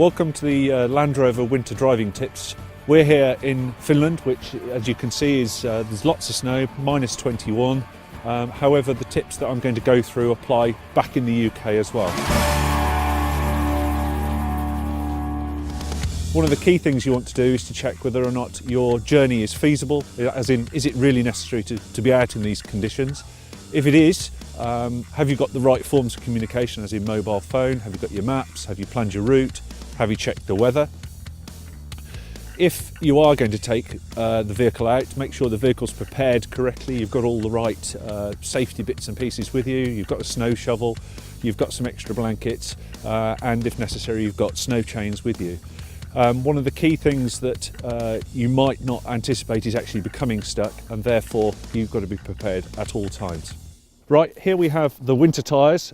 Welcome to the Land Rover winter driving tips. We're here in Finland, which as you can see is there's lots of snow, minus 21. However, the tips that I'm going to go through apply back in the UK as well. One of the key things you want to do is to check whether or not your journey is feasible, as in, is it really necessary to be out in these conditions? If it is, have you got the right forms of communication, as in mobile phone? Have you got your maps? Have you planned your route? Have you checked the weather? If you are going to take the vehicle out, make sure the vehicle's prepared correctly. You've got all the right safety bits and pieces with you. You've got a snow shovel, you've got some extra blankets, and if necessary, you've got snow chains with you. One of the key things that you might not anticipate is actually becoming stuck, and therefore you've got to be prepared at all times. Right, here we have the winter tyres.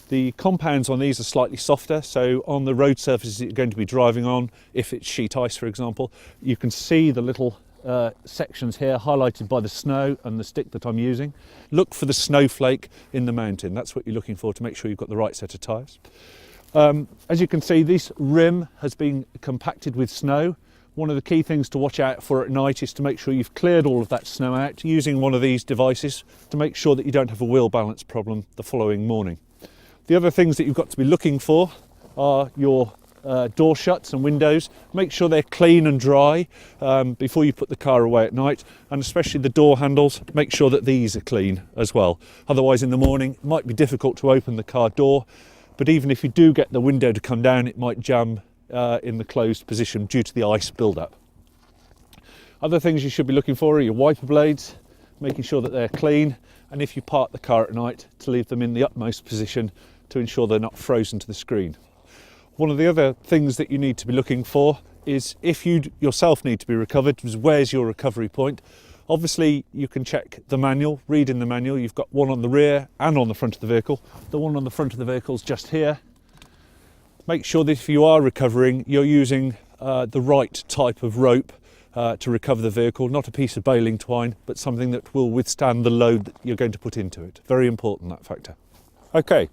The compounds on these are slightly softer, so on the road surfaces that you're going to be driving on, if it's sheet ice for example, you can see the little sections here highlighted by the snow and the stick that I'm using. Look for the snowflake in the mountain. That's what you're looking for to make sure you've got the right set of tyres. As you can see, this rim has been compacted with snow. One of the key things to watch out for at night is to make sure you've cleared all of that snow out using one of these devices to make sure that you don't have a wheel balance problem the following morning. The other things that you've got to be looking for are your door shuts and windows. Make sure they're clean and dry before you put the car away at night, and especially the door handles, make sure that these are clean as well. Otherwise in the morning it might be difficult to open the car door, but even if you do get the window to come down, it might jam in the closed position due to the ice build-up. Other things you should be looking for are your wiper blades, making sure that they're clean, and if you park the car at night, to leave them in the utmost position to ensure they're not frozen to the screen. One of the other things that you need to be looking for is, if you yourself need to be recovered, is where's your recovery point. Obviously you can check the manual, read in the manual. You've got one on the rear and on the front of the vehicle. The one on the front of the vehicle is just here. Make sure that if you are recovering, you're using the right type of rope to recover the vehicle, not a piece of baling twine, but something that will withstand the load that you're going to put into it. Very important, that factor. Okay,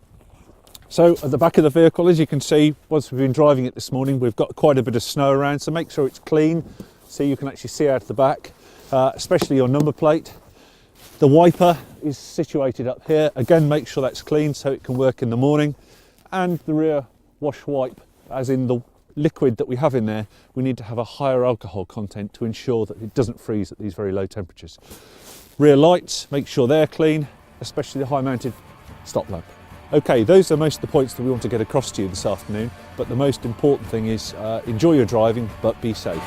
so at the back of the vehicle, as you can see, once we've been driving it this morning, we've got quite a bit of snow around, so make sure it's clean so you can actually see out the back, especially your number plate. The wiper is situated up here. Again, make sure that's clean so it can work in the morning. And the rear wash wipe, as in the liquid that we have in there, we need to have a higher alcohol content to ensure that it doesn't freeze at these very low temperatures. Rear lights, make sure they're clean, especially the high mounted stop lamp. Okay, those are most of the points that we want to get across to you this afternoon, but the most important thing is enjoy your driving, but be safe.